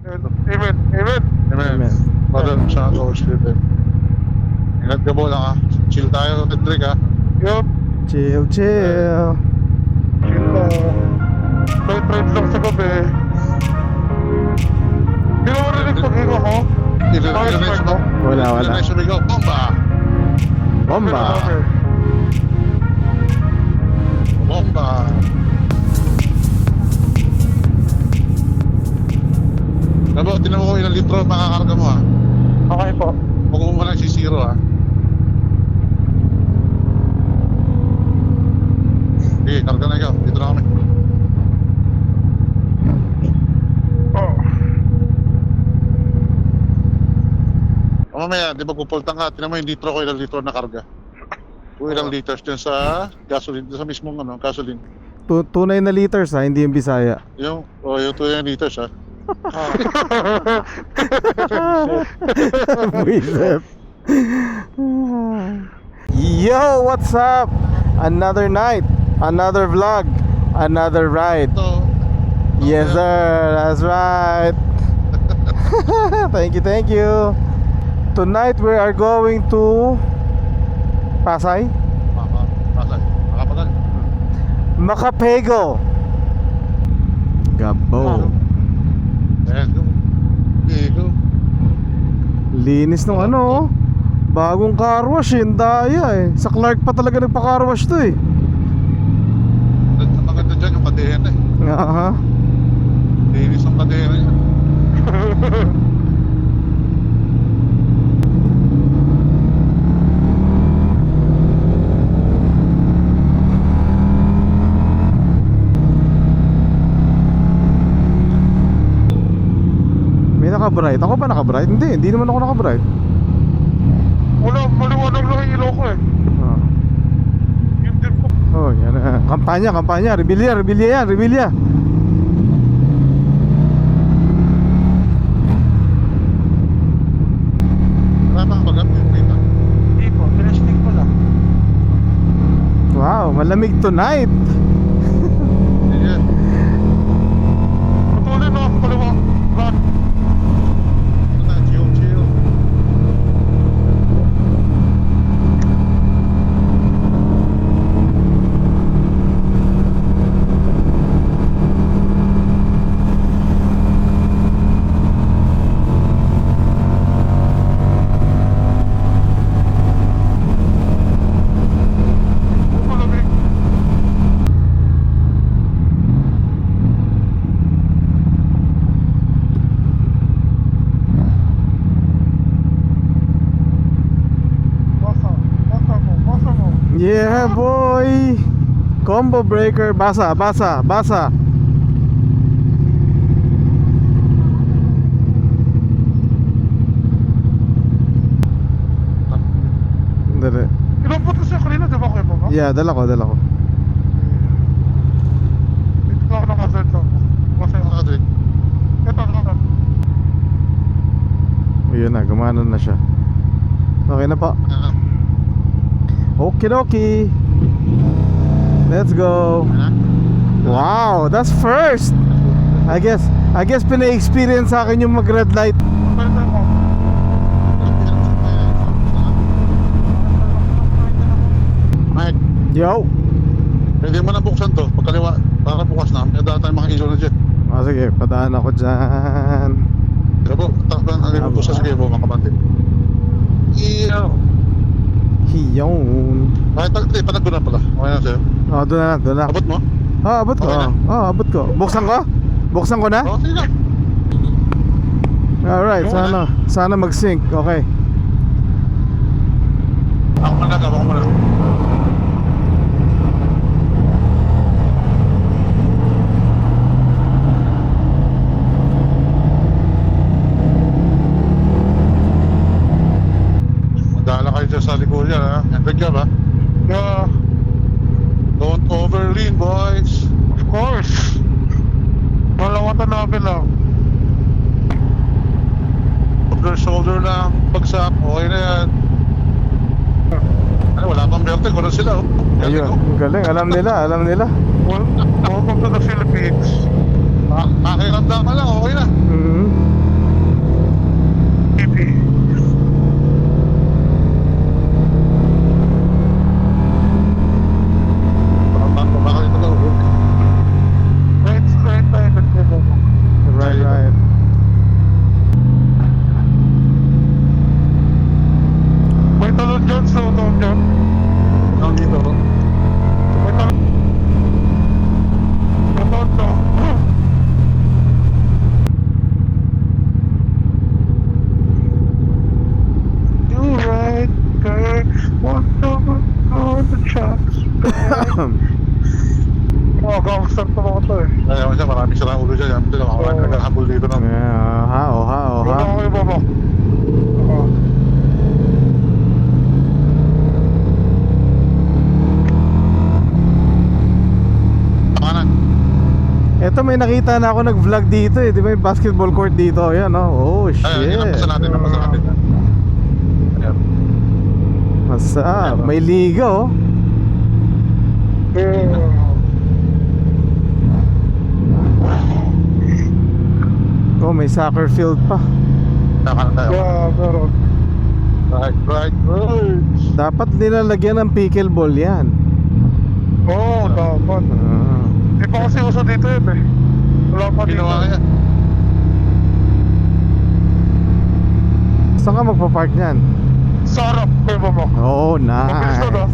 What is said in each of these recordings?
Amen. Amen. Amen. Father, Son, Holy Spirit. Ingat ka po lang ha. Chill tayo, Kendrick ha. Yup. Chill, chill. Chill lang. Light ride lang sa gabi. Hindi mo marinig pag-hinga ko? Ililinis mo. Wala. Ililinis mo ikaw. Bomba! Bomba. Bomba! Diba, tinan mo kung ilang litro makakarga mo ha. Okay po. Huwag mo muna sisiro ha. Sige, karga na ikaw. Dito na kami. Oh. Mamaya, di ba pupultang ka, tinan mo yung litro ko, ilang litro na karga. Kung ilang liters dyan sa gasoline, sa mismong gasoline. Tunay na liters ha, hindi yung Bisaya. Yung 2 liters ha. Buisit. Yo, what's up? Another night, another vlog, another ride. Ito. Yes sir, that's right. Thank you. Tonight we are going to Pasay? Makapagal. Makapego. Gabo. Let's go. Okay, go. Linis ng ano, bagong car wash, daya eh. Sa Clark pa talaga nagpa-car wash to eh. Maganda dyan yung kadena eh. Aha. Linis ang kadena niya. May naka-bright. Ako ba naka-bright? Hindi naman ako naka-bright. Wala, maliwanag lang yung ilaw ko eh. Ah. Yun din po. Oh, yan na. Kampanya. Rebelya yan. Wala pa kapag yung pita. Hindi po, pinastig ko lang. Wow, malamig tonight. Yeah. Patuloy na ako kaliwa. Run. Chill. Malamig. Basa mo. Yeah, boy. Combo breaker. Basa. Dali. Ilang puto siya kanina, di ba kayo baba? Yeah, dala ko. Dito ako nakasad lang. Masaya ako. Nakadrik. Ito. Ayun na, gumana na siya. Okay na po. Okidoki. Let's go. Wow, that's first. I guess pina-experience sa akin yung mag-red light. Pwede mo. Mike, Yo. pwede mo na buksan to. Pagkaliwa, para bukas na. May daan tayong mga ilaw na dyan. Sige, padaan ako dyan. Pero po, takpan ang ilaw po sa sige po, mga kapatid. Iyo. Hiyon. Bakit patag ko na pala? Okay na sa'yo. Doon na. Abot mo? Abot ko. Okay na? Abot ko. Buksan ko na? Oo, sige lang. Alright, sana mag-sync. Okay. Ako muna. Magdala kayo dyan sa likuyan ha. Hendrik ka ba? Yeah, Don't overlean boys. of course. Malawatan namin lang. Shoulder lang, bagsak, okay na yan. Ano, wala pang belt, gano'n sila oh. Galing, Ayun, oh. galing. Alam nila. Welcome to the Philippines. Makikanda ka lang, okay na. Mhm. may nakita na ako nag-vlog dito eh. Di ba yung basketball court dito? Ayan oh. Oh shit. Ayun, napasa natin. Ayan. Masa, may liga oh. Oh, may soccer field pa. Nakakan tayo. Meron. Right. Dapat nilalagyan ng pickleball yan. Oo, dapat. Ah. Di pa kasi uso dito yun eh. Wala pa dito. Ginawa kaya. Saan ka magpa-park niyan? Sa harap, may mamak. Oh, Mabilis na nice.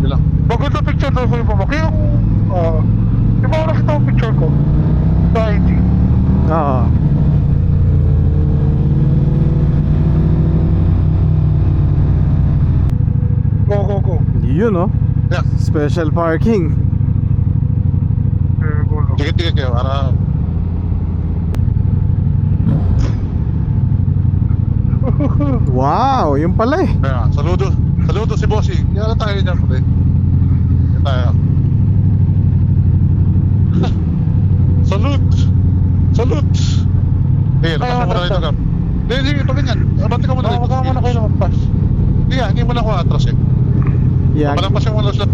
Bilang. Maganda picture daw ko yung mamak. Yung, di ba ako nakita ang picture ko? Sa IG. Oo. Go. Yun oh. Yeah. Special parking. Go lang. Tikit kayo para Wow, yun pala eh. kaya saludo si Bossy. Kaya na tayo dyan pala. Kaya tayo. Salute. Eh, lakas mo muna rito Gab. Hindi, ito ganyan. Abante ka muna rito. Baka muna kayo naman. Hindi mo na ako atras eh. Yan. Palampas yung mga sila.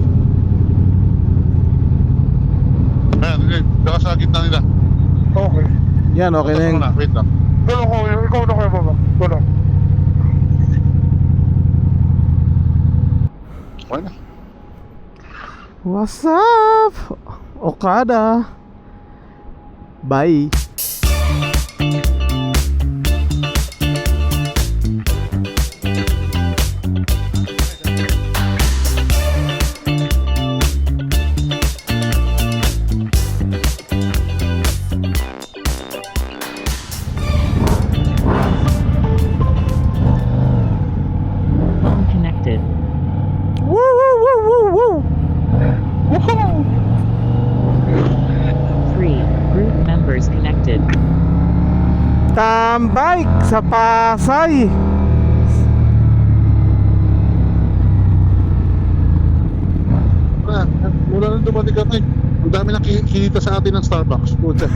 Ayan, baka sa gitna nila. Okay. Yan, okay na Atras yun. muna, wait lang. Go lang ko. Ikaw na kayo mamak. Go lang. Okay na. What's up? Okada. Bye. Connected. Woo! 3. Group members connected. Tambay sa Pasay. Mula nang dumating kami, ang dami nang kinita sa atin ng Starbucks. Puta.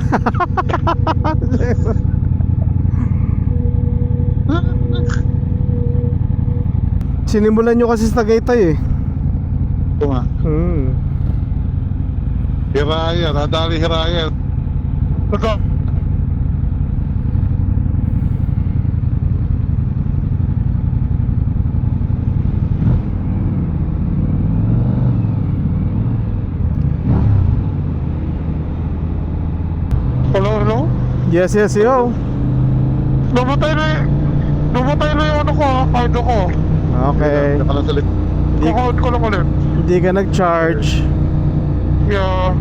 Sinimulan nyo kasi sa Tagaytay eh. Ito nga. Hiraya, nadali Hiraya. Ito. Hello? Yes, yo. Namatay na yung ano ko, card ko. Okay. Saka lang sa likod. Kaka-out ko lang ulit. Hindi ka nag-charge. Yeah.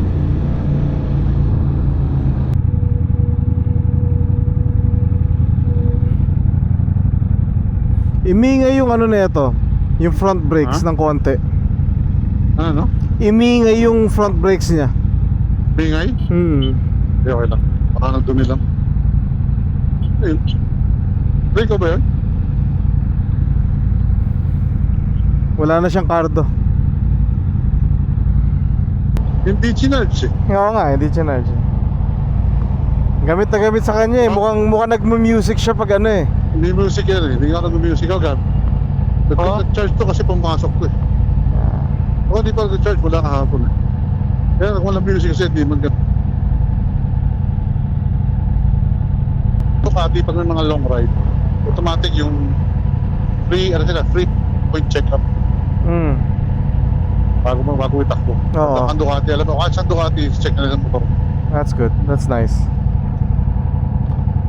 Imingay yung ano na ito. Yung front brakes Huh? ng konti. Ano? Imingay yung front brakes niya. Bingay? Hindi, okay lang. Baka nagdumi lang. Ayun. Break ko ba yun? Wala na siyang kardo. Hindi chinarge eh. Oo nga, hindi charge. Gamit na gamit sa kanya eh. Mukhang nagmu-music siya pag ano eh. Hindi music yan eh. Hindi nga nag-music ako, Gab. Nag-charge to kasi pumasok to eh. Oo, di pa nag-charge. Wala kahapon eh. Kaya kung walang music kasi, di mag- Pati pag may mga long ride, automatic yung free point check-up bago itakbo. Oo. Ang Ducati, alam mo, kahit saan Ducati, check na nila ang motor. That's good. That's nice.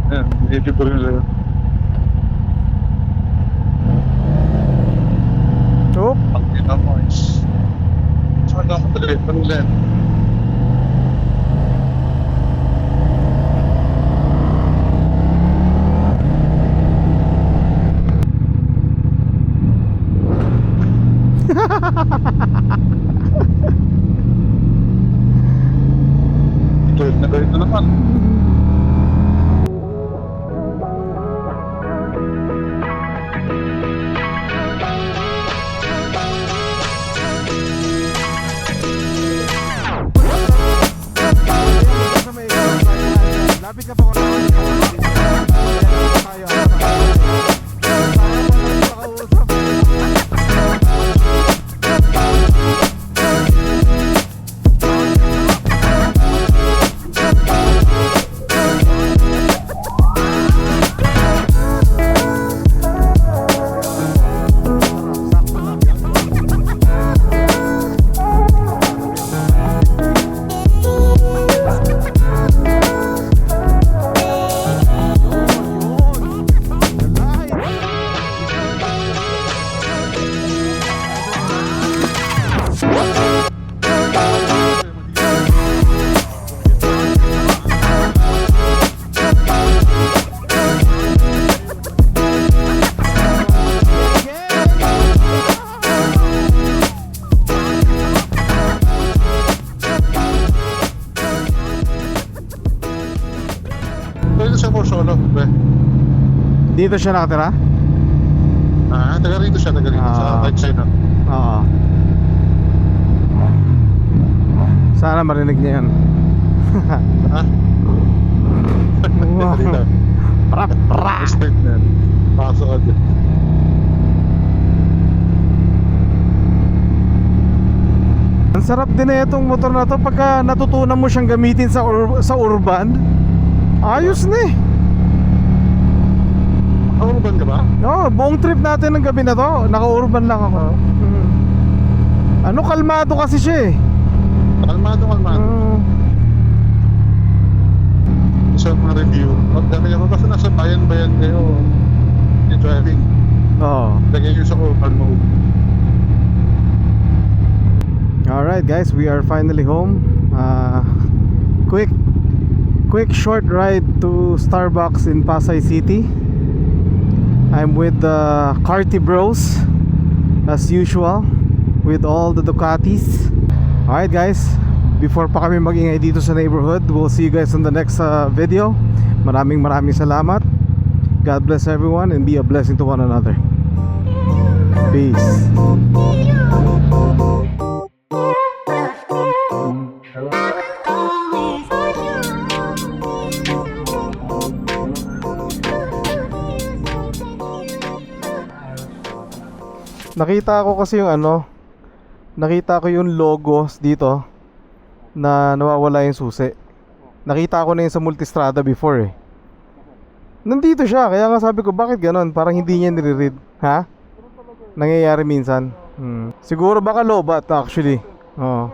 Ayan, i-give ko rin nila yun. Oh, Ang ina mo is saan ka madali? Panila yan. Galit na galit na naman. for solo, pre. Dito siya nakatira? Taga rito siya, taga rito sa right side na. Oo. Sana marinig niya yan. Ha? Wow. Dito. Pra, pra. Respect na yan. Pasok ka dyan. Ang sarap din na itong motor na to pagka natutunan mo siyang gamitin sa urban. Ayos na eh. Urban ka ba? Oo, buong trip natin ng gabi na to, naka-urban lang ako. Ano, kalmado kasi siya eh. Kalmado. Isa mga review. Pag dami ako kasi nasa bayan-bayan kayo. Yung driving. Oo. Lagay nyo sa urban mode. Alright guys, we are finally home. Quick short ride to Starbucks in Pasay City. I'm with the Carti Bros as usual with all the Ducatis. Alright guys, before pa kami mag-ingay dito sa neighborhood, we'll see you guys on the next video. Maraming salamat. God bless everyone and be a blessing to one another. Peace. Nakita ko kasi yung nakita ko yung logos dito na nawawala yung susi. Nakita ko na yun sa Multistrada before eh. Nandito siya, kaya nga sabi ko bakit ganon, parang hindi niya nire-read. Ha? Nangyayari minsan. Siguro baka lobat actually. Oo.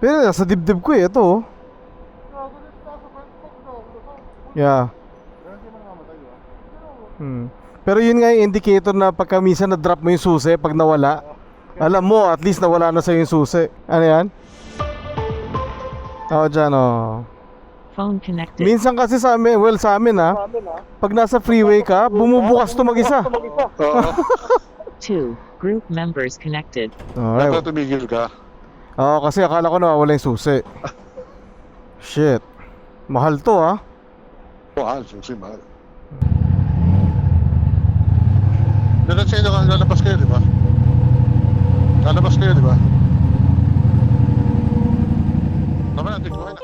Pero nasa dibdib ko eh, ito oh. Yeah. Pero yun nga yung indicator na pagka minsan na-drop mo yung susi pag nawala, alam mo at least nawala na sa'yo yung susi. Ano yan? Oo, dyan oh. Phone connected. Minsan kasi sa amin, sa amin pag nasa freeway ka, bumubukas to mag-isa. Oo. 2. Group members connected. Alright. Dapat tumigil ka. Oo, kasi akala ko nawawala yung susi. Shit. Mahal to Mahal, susi mahal. Diretso ka, lalabas kayo, di ba? Lalabas kayo, di ba? Tama natin, kumain na.